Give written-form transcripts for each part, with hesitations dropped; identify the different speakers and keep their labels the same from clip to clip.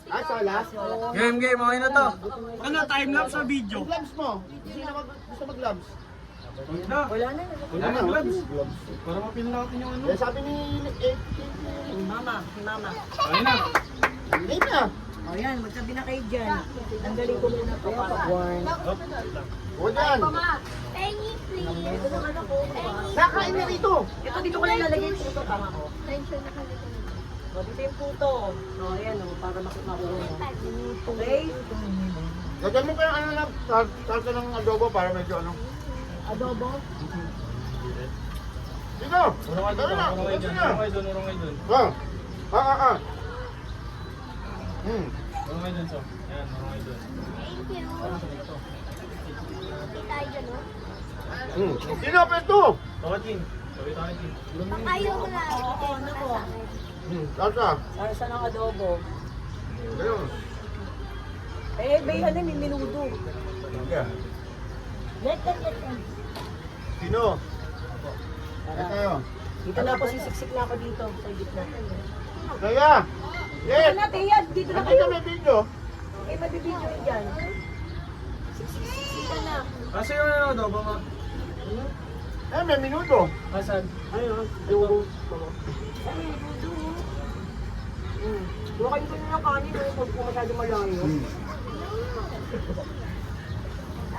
Speaker 1: Ah, solas?
Speaker 2: Game, okay na to.
Speaker 3: Ano, time-lapse sa video?
Speaker 1: Gloves mo. Sino gusto mag-gloves?
Speaker 3: Wala na. Wala na gloves. Para mapil natin yung ano.
Speaker 1: Eh, sabi ni
Speaker 4: Mama.
Speaker 3: Ayun na.
Speaker 1: Hindi na.
Speaker 4: O yan, magsabi na kayo dyan. Tanggalin ko muna ito para warn.
Speaker 1: Huwag yan.
Speaker 5: Penny, please.
Speaker 1: Nakain na rito.
Speaker 4: Ito, dito ko lang lalagay yung puto. Tama ko.
Speaker 5: Tension na kami.
Speaker 4: O, dito yung puto. O, ayan o, para makuha mo. Okay?
Speaker 1: Lagyan mo pa yung ano na, salsa ng adobo para medyo ano.
Speaker 4: Adobo.
Speaker 1: Dito!
Speaker 3: Urong kayo
Speaker 1: Dito na!
Speaker 3: dun,
Speaker 1: Dito na!
Speaker 3: urong kayo dun.
Speaker 1: Ah.
Speaker 3: Urong kayo dun, so. Yan, urong kayo dun.
Speaker 5: Thank you. Hindi tayo dyan, no?
Speaker 1: Sino pa ito?
Speaker 3: Tawatin. Sabi tayo, Tin.
Speaker 5: Ayaw mo na.
Speaker 4: Oo, ano ko?
Speaker 1: Salsa.
Speaker 4: Sarsa ng adobo.
Speaker 1: Ayun.
Speaker 4: Eh, may ano, may minudo.
Speaker 1: Yeah.
Speaker 4: Let.
Speaker 1: Sino? Ito yun.
Speaker 4: Dito na ako, sisiksik na ako dito. Sa gitna.
Speaker 1: Kaya! Yes!
Speaker 4: Ano, Teya? Dito na
Speaker 1: Nakita
Speaker 4: kayo.
Speaker 1: may video.
Speaker 4: Eh, mabibidyo yun dyan. Siksik ka na.
Speaker 3: Kasi yung ano, adobo mo.
Speaker 1: Eh, may minuto.
Speaker 3: Asan?
Speaker 4: Ayun, yung ay, minudo. Huwag kayo kayo ng kanin, huwag po masyado malayo.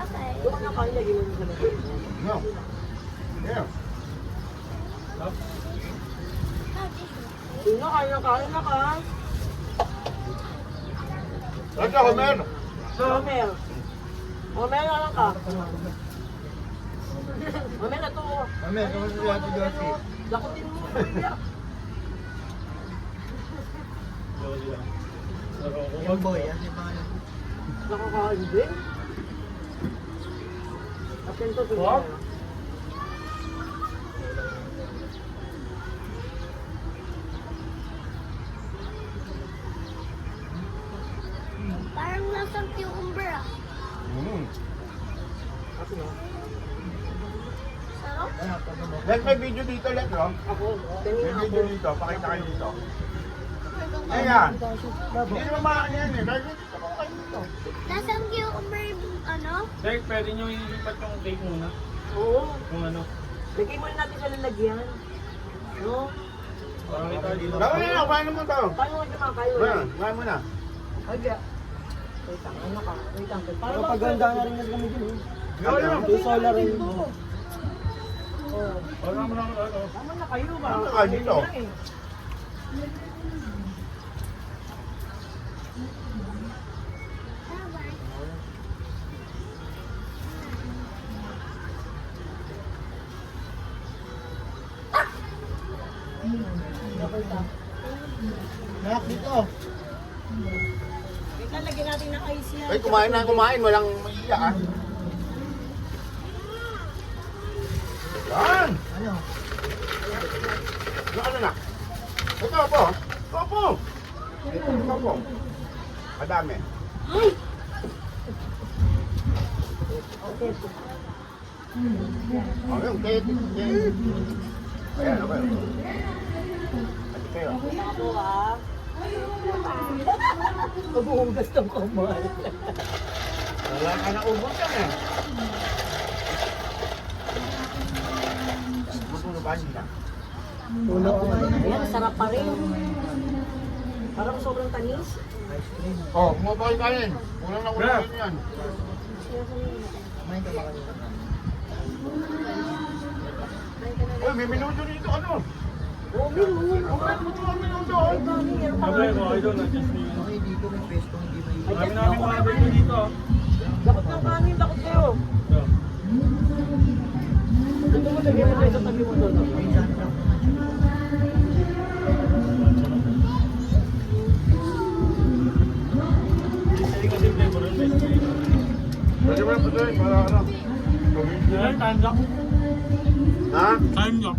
Speaker 5: Okay.
Speaker 4: Huwag ka ng kanin, lagyan mo sa lagay.
Speaker 1: No. Yeah.
Speaker 4: Sino, kain na ka?
Speaker 1: Salsa, Homer.
Speaker 4: Homer. Homer na lang ka. Homer, ito.
Speaker 1: Homer, kamusta si Ate Josie?
Speaker 4: Lakutin mo.
Speaker 1: Yung boy, yan yung pangalan.
Speaker 4: Nakakain din. Atento to.
Speaker 3: What?
Speaker 5: Parang lasang cucumber, ah. Sarap.
Speaker 1: Let may video dito, let no?
Speaker 4: Ako,
Speaker 1: May
Speaker 4: kanina ako.
Speaker 1: video dito, pakita kayo dito. Ayan. Hindi naman makakain yan eh. Dahil dito ko kayo dito.
Speaker 5: Lasang cucumber, ano?
Speaker 3: Derek, pwede nyo ilipat yung cake muna.
Speaker 4: Oo.
Speaker 3: Kung ano.
Speaker 4: Lagay muna natin sa lalagyan. No?
Speaker 3: Parang kita dito.
Speaker 1: Dawal na, kumain naman tayo.
Speaker 4: Paano mo naman kayo?
Speaker 1: Kumain mo na.
Speaker 4: Aga. Wait lang, ano ka? Wait lang. Para
Speaker 2: Paganda na rin kami dun.
Speaker 1: Dawal na.
Speaker 2: Yung solar rin.
Speaker 4: Oo.
Speaker 3: Wala mo lang ano.
Speaker 4: Tama na kayo ba?
Speaker 1: Ano ka dito? Nak, dito.
Speaker 4: Wait lang, lagyan natin ng ice yan.
Speaker 1: Ay, kumain na kumain. Walang maiya ah. Yan.
Speaker 2: Ano?
Speaker 1: Ano na? Ito po. Ito po. Ito po. Madami.
Speaker 4: Okay.
Speaker 1: Yung cake. Ayan, okay. Ati kayo.
Speaker 4: Ako ah. Mabuhugas ng kamay.
Speaker 1: Wala ka na ubos yan eh. Masunuban nila.
Speaker 4: Ulo ko. Ayan, sarap pa rin. Parang sobrang tanis.
Speaker 1: Oh, kumabay kain. Kulang na kulang yan.
Speaker 2: Kumain ka ba kanina?
Speaker 1: Uy, may minuto dito ano?
Speaker 4: Oo, minun.
Speaker 1: May minuto.
Speaker 3: Sabi ko, I don't know, just me.
Speaker 2: Okay, dito may pwesto, hindi may...
Speaker 3: Marami namin mga dito dito.
Speaker 4: Dakot ng kanin, dakot kayo.
Speaker 3: So,
Speaker 4: Ito mo, lagyan mo kayo sa tabi mo doon.
Speaker 3: Hindi kasi flavor yun, best flavor.
Speaker 1: Pwede ba yung pwede? Para ano?
Speaker 3: Yan, time lock.
Speaker 1: Ha?
Speaker 3: Time lock.